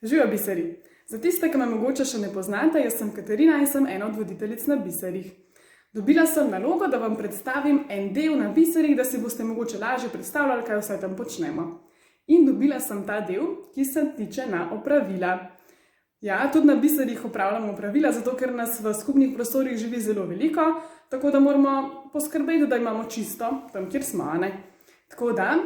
Živijo biseri! Za tiste, ki me mogoče še ne poznate, jaz sem Katarina in sem ena od voditeljic na biserih. Dobila sem nalogo, da vam predstavim en del na biserih, da si boste mogoče lažje predstavljali, kaj vse tam počnemo. In dobila sem ta del, ki se tiče na opravila. Ja, tudi na biserih opravljamo opravila, zato ker nas v skupnih prostorih živi zelo veliko, tako da moramo poskrbeti, da imamo čisto tam, kjer smo, ne? Tako da,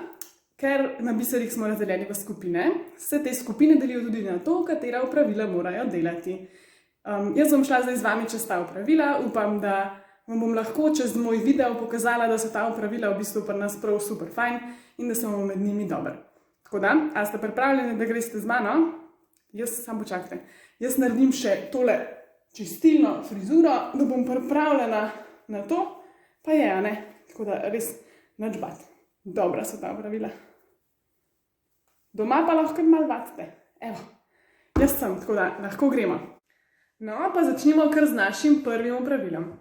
ker na biserih smo razdeljeni v skupine, se te skupine delijo tudi na to, katera opravila morajo delati. Jaz bom šla zdaj z vami čez ta opravila, upam, da vam bom lahko čez moj video pokazala, da so ta opravila v bistvu pri nas prav super fajn in da smo med njimi dober. Tako da, a ste pripravljeni, da greste z mano? Jaz samo počakajte. Jaz naredim še tole čistilno frizuro, da bom pripravljena na to, pa je, a ne? Tako da res nič bati. Dobra so ta opravila. Doma pa lahko malo vadite. Evo, jaz sem, tako da lahko gremo. No, pa začnimo kar z našim prvim opravilom.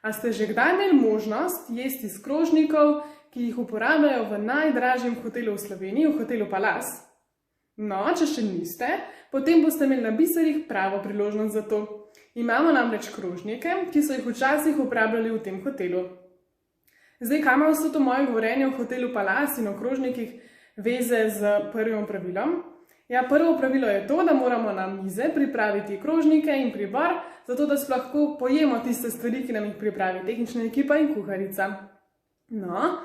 A ste že kdaj imeli možnost jesti iz krožnikov, ki jih uporabljajo v najdražjem hotelu v Sloveniji, v hotelu Palace? No, če še niste, potem boste imeli na biserih pravo priložnost za to. Imamo namreč krožnike, ki so jih včasih uporabljali v tem hotelu. Zdaj, kaj ima vse to moje govorenje o hotelu Palace in o krožnikih veze z prvim opravilom? Ja, prvo opravilo je to, da moramo na mize pripraviti krožnike in pribor, zato da lahko pojemo tiste stvari, ki nam jih pripravi tehnična ekipa in kuharica. No,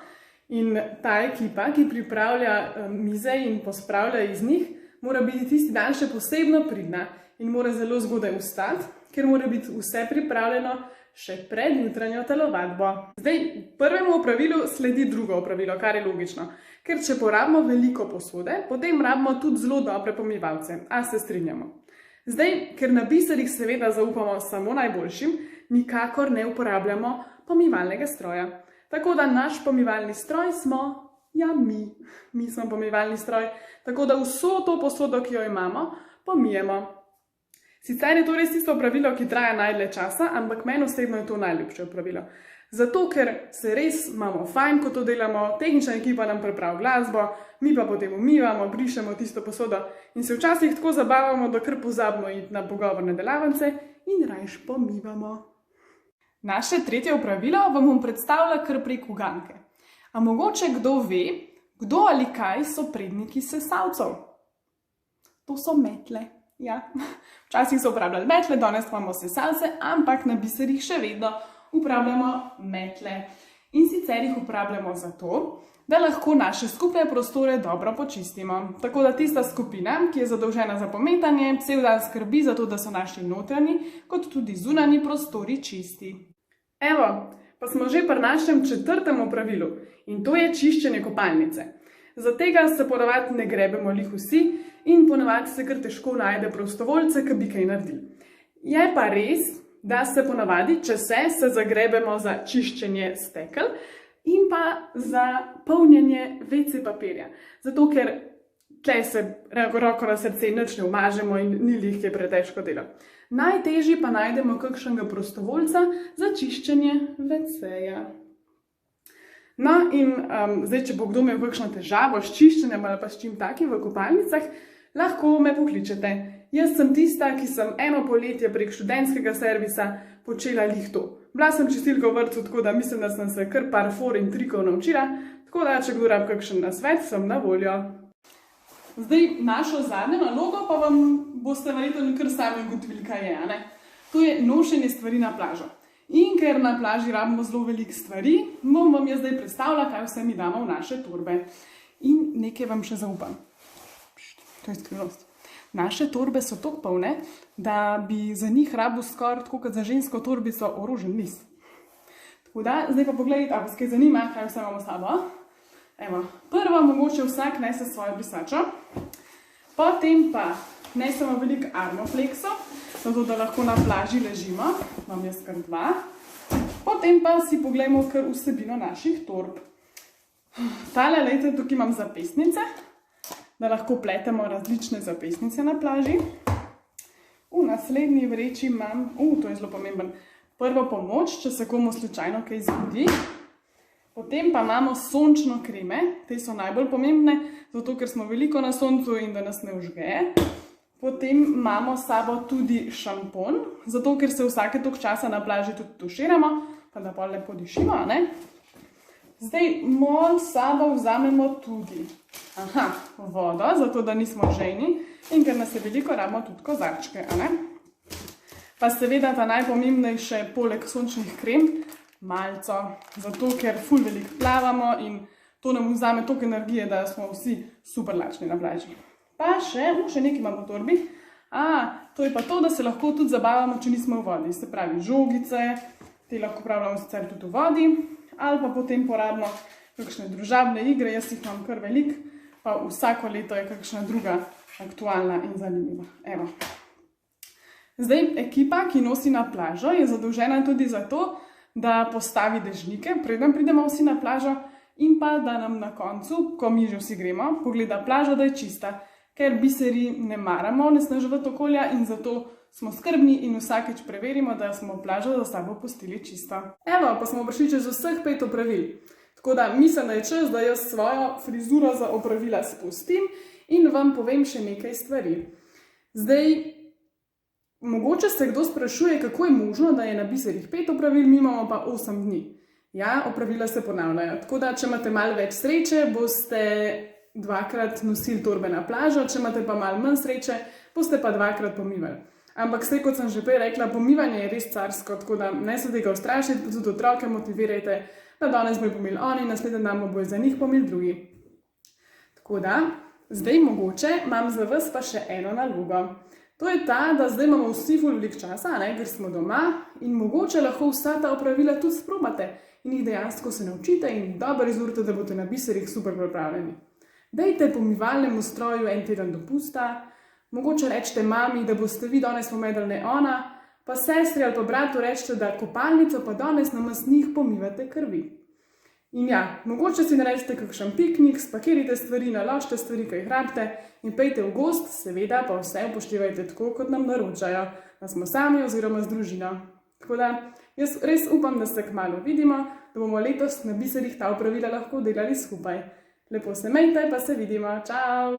in ta ekipa, ki pripravlja mize in pospravlja iz njih, mora biti tisti dan še posebno pridna in mora zelo zgodaj vstati, ker mora biti vse pripravljeno še pred jutranjo telovadbo. Zdaj, prvemu opravilu sledi drugo opravilo, kar je logično. Ker če porabimo veliko posode, potem rabimo tudi zelo dobre pomivalce. A se strinjamo? Zdaj, ker na biserih seveda zaupamo samo najboljšim, nikakor ne uporabljamo pomivalnega stroja. Tako da naš pomivalni stroj smo, ja, mi. Mi smo pomivalni stroj. Tako da vso to posodo, ki jo imamo, pomijemo. Sicer je to res tisto opravilo, ki traja najdlje časa, ampak meni osebno je to najljubše opravilo. Zato, ker se res imamo fajn, ko to delamo, tehnična ekipa nam pripravi glasbo, mi pa potem umivamo, brišemo tisto posodo in se včasih tako zabavamo, da kar pozabimo iti na pogovorne delavnice in rajš pomivamo. Naše tretje opravilo vam bom predstavila kar prek uganke. A mogoče kdo ve, kdo ali kaj so predniki sesalcev? To so metle. Ja, včasih so uporabljali metle, danes imamo sesalce, ampak na biserih še vedno uporabljamo metle. In sicer jih uporabljamo zato, da lahko naše skupne prostore dobro počistimo. Tako da tista skupina, ki je zadolžena za pometanje, cel dan skrbi za to, da so naši notranji, kot tudi zunanji prostori čisti. Evo, pa smo že pri našem četrtem opravilu in to je čiščenje kopalnice. Za tega se ponavadi ne grebemo lih vsi in ponavadi se kar težko najde prostovoljce, ki bi kaj naredili. Je pa res, da se ponavadi, če se zagrebemo za čiščenje stekel in pa za polnjenje WC papirja. Zato, ker tle se roko na srce nič ne umažemo in ni lih je pretežko delo. Najtežji pa najdemo kakšnega prostovoljca za čiščenje WC-ja. No in zdaj, če bo kdo imel kakšno težavo s čiščenjem ali pa s čim takim v kopalnicah, lahko me pokličete. Jaz sem tista, ki sem eno poletje prek študentskega servisa počela lih to. Bila sem čistilka v vrtcu, tako da mislim, da sem se kar par for in trikov naučila, tako da, če kdo rabi kakšen nasvet, sem na voljo. Zdaj, našo zadnjo nalogo pa vam boste verjetno kar sami ugotovili, kaj je, a ne? To je nošenje stvari na plažo. In ker na plaži rabimo zelo veliko stvari, bom vam jaz zdaj predstavila, kaj vse mi damo v naše torbe. In nekaj vam še zaupam. To je skrivnost. Naše torbe so toliko polne, da bi za njih rabil skoraj tako kot za žensko torbico orožen list. Tako da, zdaj pa pogledajte, a vas kaj zanima, kaj vse imamo s sabo. Evo, prvo mogoče vsak nese svojo brisačo, potem pa nesemo veliko armofleksov, zato da lahko na plaži ležimo, imam jaz kar 2. Potem pa si pogledamo kar vsebino naših torb. Tale, lejte, tukaj imam zapestnice, da lahko pletemo različne zapestnice na plaži. V naslednji vreči imam, to je zelo pomemben, prvo pomoč, če se komu slučajno kaj zgodi. Potem pa imamo sončno kreme, te so najbolj pomembne, zato ker smo veliko na soncu in da nas ne užge. Potem imamo s sabo tudi šampon, zato ker se vsake toliko časa na plaži tudi tuširamo, pa da pol lepo dišimo, ne? Zdaj malo s sabo vzamemo tudi vodo, zato da nismo žejni in ker nas je veliko, rabimo tudi kozarčke, a ne? Pa seveda ta najpomembnejše poleg sončnih krem, malco, zato ker ful veliko plavamo in to nam vzame toliko energije, da smo vsi super lačni na plaži. Pa še nekaj imamo v torbi. To je pa to, da se lahko tudi zabavamo, če nismo v vodi. Se pravi žogice, te lahko pravljamo sicer tudi v vodi, ali pa potem porabimo kakšne družabne igre, jaz jih imam kar veliko, pa vsako leto je kakšna druga aktualna in zanimiva. Evo. Zdaj, ekipa, ki nosi na plažo, je zadolžena tudi za to, da postavi dežnike, preden pridemo vsi na plažo, in pa da nam na koncu, ko mi že vsi gremo, pogleda plažo, da je čista, ker biseri ne maramo onesnaževati okolja in zato smo skrbni in vsakič preverimo, da smo plažo za sabo pustili čisto. Evo, pa smo prišli čez vseh 5 opravil. Tako da mislim, da je čas, da jaz svojo frizuro za opravila spustim in vam povem še nekaj stvari. Zdaj, mogoče se kdo sprašuje, kako je možno, da je na biserih 5 opravil, mi imamo pa 8 dni. Ja, opravila se ponavljajo. Tako da, če imate malo več sreče, boste 2-krat nosili torbe na plažo, če imate pa malo manj sreče, boste pa 2-krat pomivali. Ampak vse, kot sem že prej rekla, pomivanje je res carsko, tako da ne se tega ustrašiti, pa tudi otroke motivirajte, da danes bojo pomili oni, naslednji dan bojo za njih pomili drugi. Tako da, zdaj mogoče imam za vas pa še eno nalogo. To je ta, da zdaj imamo vsi ful veliko časa, ker smo doma in mogoče lahko vsa ta opravila tudi sprobate in jih dejansko se naučite in dobro izurite, da boste na biserih super pripravljeni. Dajte pomivalnemu stroju en teden dopusta, mogoče rečete mami, da boste vi danes pomedali ne ona, pa sestri ali pa bratu rečete, da kopalnico pa danes namesto njih pomivate krvi. In ja, mogoče si naredite kakšen piknik, spakirajte stvari, naložite stvari, ki jih rabite in pejte v gozd, seveda pa vse upoštevajte tako, kot nam naročajo, da smo sami oziroma z družino. Tako da, jaz res upam, da se kmalu vidimo, da bomo letos na biserih ta opravila lahko delali skupaj. Lepo se mejte, pa se vidimo. Čau!